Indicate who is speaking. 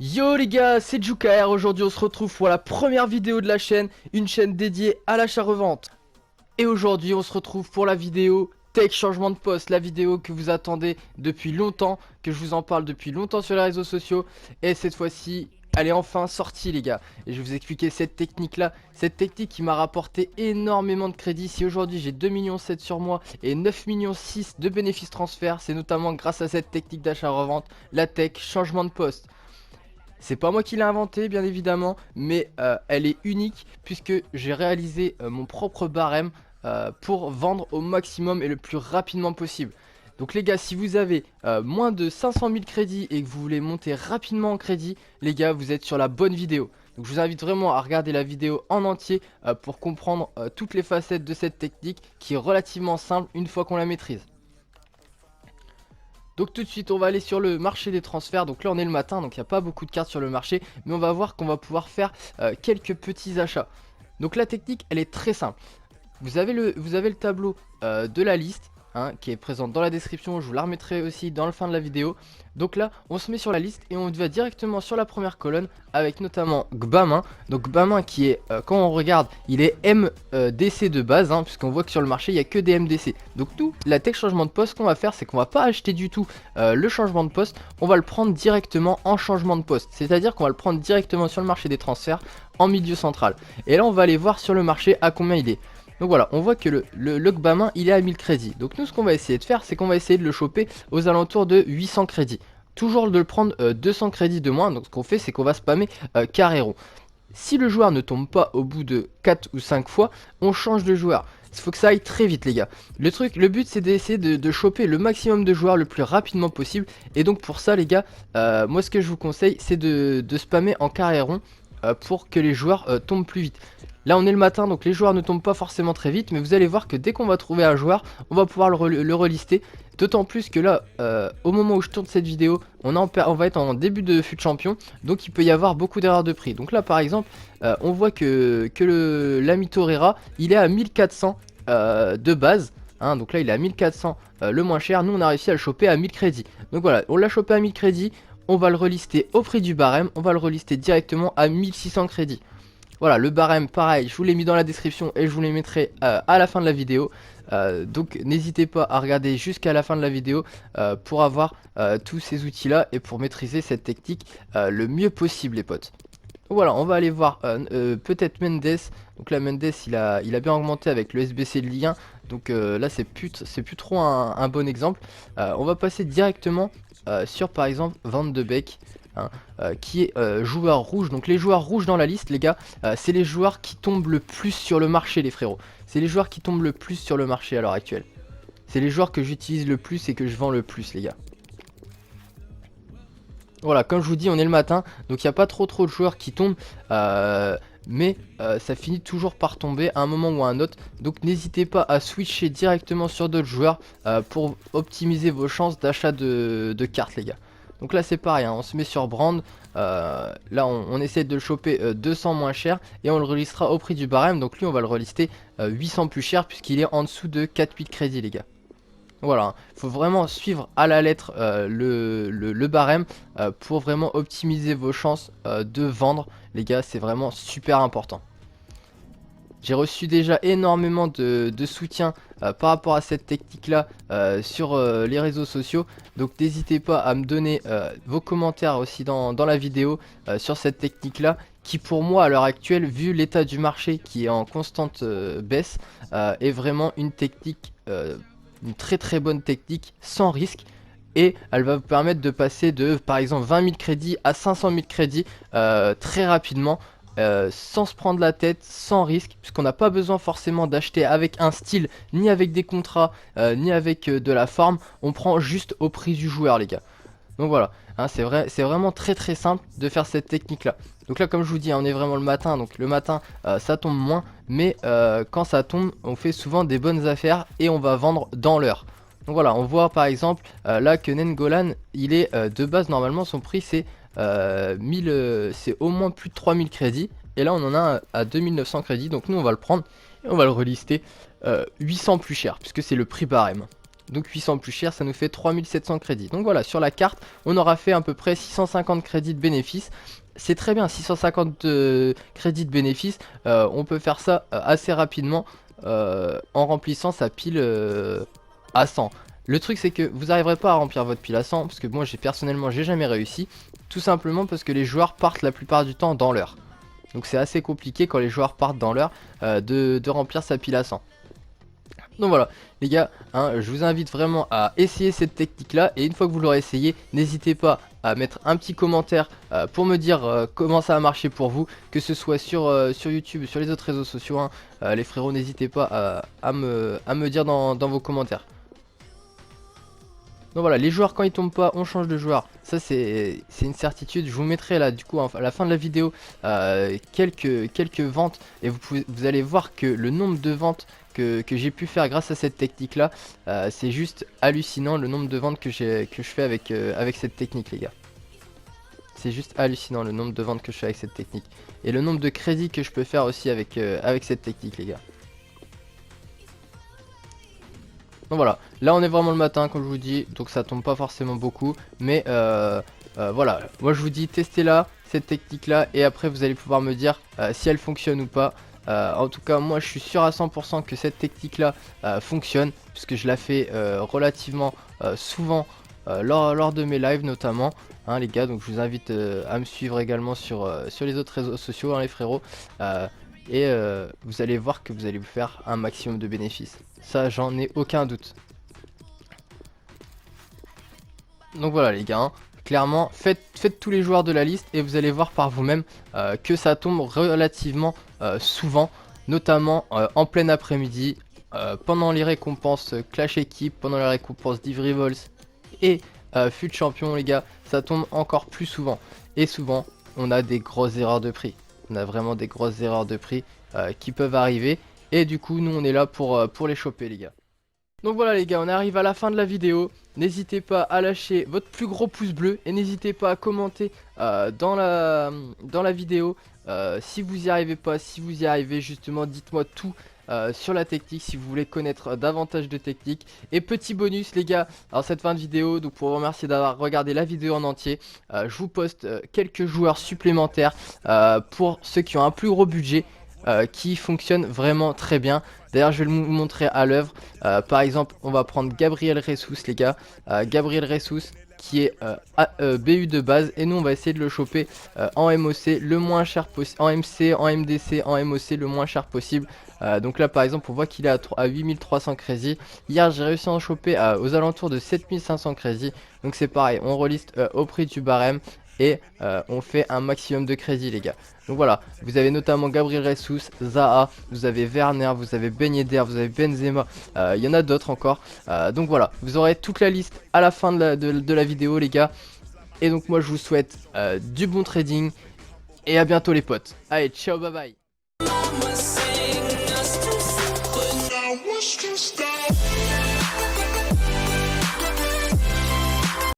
Speaker 1: Yo les gars, c'est JuKaR. Aujourd'hui on se retrouve pour la première vidéo de la chaîne, une chaîne dédiée à l'achat-revente. Et aujourd'hui on se retrouve pour la vidéo Tech Changement de Poste, la vidéo que vous attendez depuis longtemps, que je vous en parle depuis longtemps sur les réseaux sociaux. Et cette fois-ci, elle est enfin sortie les gars. Et je vais vous expliquer cette technique là, cette technique qui m'a rapporté énormément de crédit. Si aujourd'hui j'ai 2,7 millions sur moi et 9,6 millions de bénéfices transferts, c'est notamment grâce à cette technique d'achat-revente, la Tech Changement de Poste. C'est pas moi qui l'ai inventé bien évidemment, mais elle est unique puisque j'ai réalisé mon propre barème pour vendre au maximum et le plus rapidement possible. Donc les gars, si vous avez moins de 500 000 crédits et que vous voulez monter rapidement en crédit, les gars, vous êtes sur la bonne vidéo. Donc je vous invite vraiment à regarder la vidéo en entier pour comprendre toutes les facettes de cette technique qui est relativement simple une fois qu'on la maîtrise. Donc tout de suite on va aller sur le marché des transferts. Donc là on est le matin, donc il n'y a pas beaucoup de cartes sur le marché, mais on va voir qu'on va pouvoir faire quelques petits achats. Donc la technique elle est très simple. Vous avez le tableau de la liste qui est présente dans la description. Je vous la remettrai aussi dans le fin de la vidéo. Donc là on se met sur la liste et on va directement sur la première colonne avec notamment Gbamin. Donc Gbamin qui est, quand on regarde, il est MDC de base puisqu'on voit que sur le marché il n'y a que des MDC. Donc nous, la tech changement de poste, qu'on va faire, c'est qu'on va pas acheter du tout le changement de poste. On va le prendre directement en changement de poste, c'est à dire qu'on va le prendre directement sur le marché des transferts en milieu central. Et là on va aller voir sur le marché à combien il est. Donc voilà, on voit que le Gbamin il est à 1000 crédits. Donc nous ce qu'on va essayer de faire, c'est qu'on va essayer de le choper aux alentours de 800 crédits. Toujours de le prendre 200 crédits de moins. Donc ce qu'on fait, c'est qu'on va spammer carré rond. Si le joueur ne tombe pas au bout de 4 ou 5 fois, on change de joueur. Il faut que ça aille très vite les gars. Le but c'est d'essayer de choper le maximum de joueurs le plus rapidement possible. Et donc pour ça les gars, moi ce que je vous conseille c'est de spammer en carré rond pour que les joueurs tombent plus vite. Là on est le matin donc les joueurs ne tombent pas forcément très vite, mais vous allez voir que dès qu'on va trouver un joueur, on va pouvoir le relister. D'autant plus que là, au moment où je tourne cette vidéo, on va être en début de fut champion, donc il peut y avoir beaucoup d'erreurs de prix. Donc là par exemple, on voit que l'ami Torreira, il est à 1400 de base. Donc là il est à 1400 le moins cher. Nous on a réussi à le choper à 1000 crédits. Donc voilà, on l'a chopé à 1000 crédits. On va le relister au prix du barème. On va le relister directement à 1600 crédits. Voilà, le barème, pareil, je vous l'ai mis dans la description et je vous les mettrai à la fin de la vidéo. Donc n'hésitez pas à regarder jusqu'à la fin de la vidéo pour avoir tous ces outils-là et pour maîtriser cette technique le mieux possible, les potes. Donc voilà, on va aller voir peut-être Mendes. Donc là, Mendes, il a bien augmenté avec le SBC de Ligue 1. Donc là, c'est plus trop un bon exemple. On va passer directement sur, par exemple, Van de Beek. Qui est joueur rouge. Donc les joueurs rouges dans la liste les gars, c'est les joueurs qui tombent le plus sur le marché les frérots. C'est les joueurs qui tombent le plus sur le marché à l'heure actuelle. C'est les joueurs que j'utilise le plus et que je vends le plus les gars. Voilà, comme je vous dis on est le matin, donc il n'y a pas trop de joueurs qui tombent, mais ça finit toujours par tomber à un moment ou à un autre. Donc n'hésitez pas à switcher directement sur d'autres joueurs pour optimiser vos chances d'achat de cartes les gars. Donc là c'est pareil, on se met sur Brand, là on essaie de le choper 200 moins cher et on le relistera au prix du barème. Donc lui on va le relister 800 plus cher puisqu'il est en dessous de 4,8 crédits les gars. Voilà, il faut vraiment suivre à la lettre le barème pour vraiment optimiser vos chances de vendre les gars, c'est vraiment super important. J'ai reçu déjà énormément de soutien par rapport à cette technique là sur les réseaux sociaux. Donc n'hésitez pas à me donner vos commentaires aussi dans la vidéo sur cette technique là, qui pour moi à l'heure actuelle, vu l'état du marché qui est en constante baisse, est vraiment une technique, une très bonne technique sans risque. Et elle va vous permettre de passer de par exemple 20 000 crédits à 500 000 crédits très rapidement. Sans se prendre la tête, sans risque, puisqu'on n'a pas besoin forcément d'acheter avec un style, ni avec des contrats, ni avec de la forme. On prend juste au prix du joueur les gars. Donc voilà, c'est vraiment très simple de faire cette technique là. Donc là comme je vous dis, on est vraiment le matin, donc le matin ça tombe moins, mais quand ça tombe, on fait souvent des bonnes affaires et on va vendre dans l'heure. Donc voilà, on voit par exemple là que Nengolan, il est de base normalement son prix c'est c'est au moins plus de 3000 crédits. Et là on en a à 2900 crédits. Donc nous on va le prendre et on va le relister 800 plus cher puisque c'est le prix barème. Donc 800 plus cher, ça nous fait 3700 crédits. Donc voilà, sur la carte, on aura fait à peu près 650 crédits de bénéfice. C'est très bien, 650 crédits de bénéfice. On peut faire ça assez rapidement en remplissant sa pile à 100. Le truc c'est que vous n'arriverez pas à remplir votre pile à 100 parce que moi personnellement j'ai jamais réussi. Tout simplement parce que les joueurs partent la plupart du temps dans l'heure. Donc c'est assez compliqué quand les joueurs partent dans l'heure de remplir sa pile à 100. Donc voilà les gars, hein, je vous invite vraiment à essayer cette technique là. Et une fois que vous l'aurez essayé, n'hésitez pas à mettre un petit commentaire pour me dire comment ça a marché pour vous. Que ce soit sur YouTube, sur les autres réseaux sociaux, hein. Les frérots, n'hésitez pas à me dire dans vos commentaires. Donc voilà, les joueurs quand ils tombent pas, on change de joueur. Ça c'est une certitude. Je vous mettrai là du coup à la fin de la vidéo quelques ventes. Et vous allez voir que le nombre de ventes que j'ai pu faire grâce à cette technique là, c'est juste hallucinant le nombre de ventes que je fais avec cette technique les gars. C'est juste hallucinant le nombre de ventes que je fais avec cette technique. Et le nombre de crédits que je peux faire aussi avec cette technique les gars. Donc voilà, là on est vraiment le matin comme je vous dis, donc ça tombe pas forcément beaucoup. Mais voilà, moi je vous dis testez-la, cette technique là, et après vous allez pouvoir me dire si elle fonctionne ou pas. En tout cas moi je suis sûr à 100% que cette technique là fonctionne, puisque je la fais relativement souvent lors de mes lives notamment, hein, les gars. Donc je vous invite à me suivre également sur les autres réseaux sociaux, hein, les frérots. Et vous allez voir que vous allez vous faire un maximum de bénéfices. Ça, j'en ai aucun doute. Donc voilà les gars, hein. Clairement, faites tous les joueurs de la liste et vous allez voir par vous-même que ça tombe relativement souvent, notamment en plein après-midi, pendant les récompenses Clash Équipe, pendant les récompenses Div Rivals et Fut Champion les gars, ça tombe encore plus souvent. Et souvent, on a des grosses erreurs de prix. On a vraiment des grosses erreurs de prix qui peuvent arriver. Et du coup, nous on est là pour les choper les gars. Donc voilà les gars, on arrive à la fin de la vidéo. N'hésitez pas à lâcher votre plus gros pouce bleu. Et n'hésitez pas à commenter dans la vidéo. Si vous y arrivez pas, si vous y arrivez justement, dites-moi tout sur la technique si vous voulez connaître davantage de techniques. Et petit bonus les gars, alors cette fin de vidéo, donc pour vous remercier d'avoir regardé la vidéo en entier, je vous poste quelques joueurs supplémentaires pour ceux qui ont un plus gros budget. Qui fonctionnent vraiment très bien. D'ailleurs je vais vous montrer à l'œuvre. Par exemple on va prendre Gabriel Ressus les gars. Gabriel Ressus qui est BU de base, et nous on va essayer de le choper en MOC le moins cher possible, en MC, en MDC, en MOC le moins cher possible. Donc là par exemple on voit qu'il est à 8300 crédits. Hier j'ai réussi à en choper aux alentours de 7500 crédits. Donc c'est pareil, on reliste au prix du barème. Et on fait un maximum de crédits les gars. Donc voilà, vous avez notamment Gabriel Ressus, Zaha, vous avez Werner, vous avez Ben Yedder, vous avez Benzema, il y en a d'autres encore. Donc voilà, vous aurez toute la liste à la fin de la vidéo les gars. Et donc moi je vous souhaite du bon trading et à bientôt les potes. Allez, ciao, bye bye.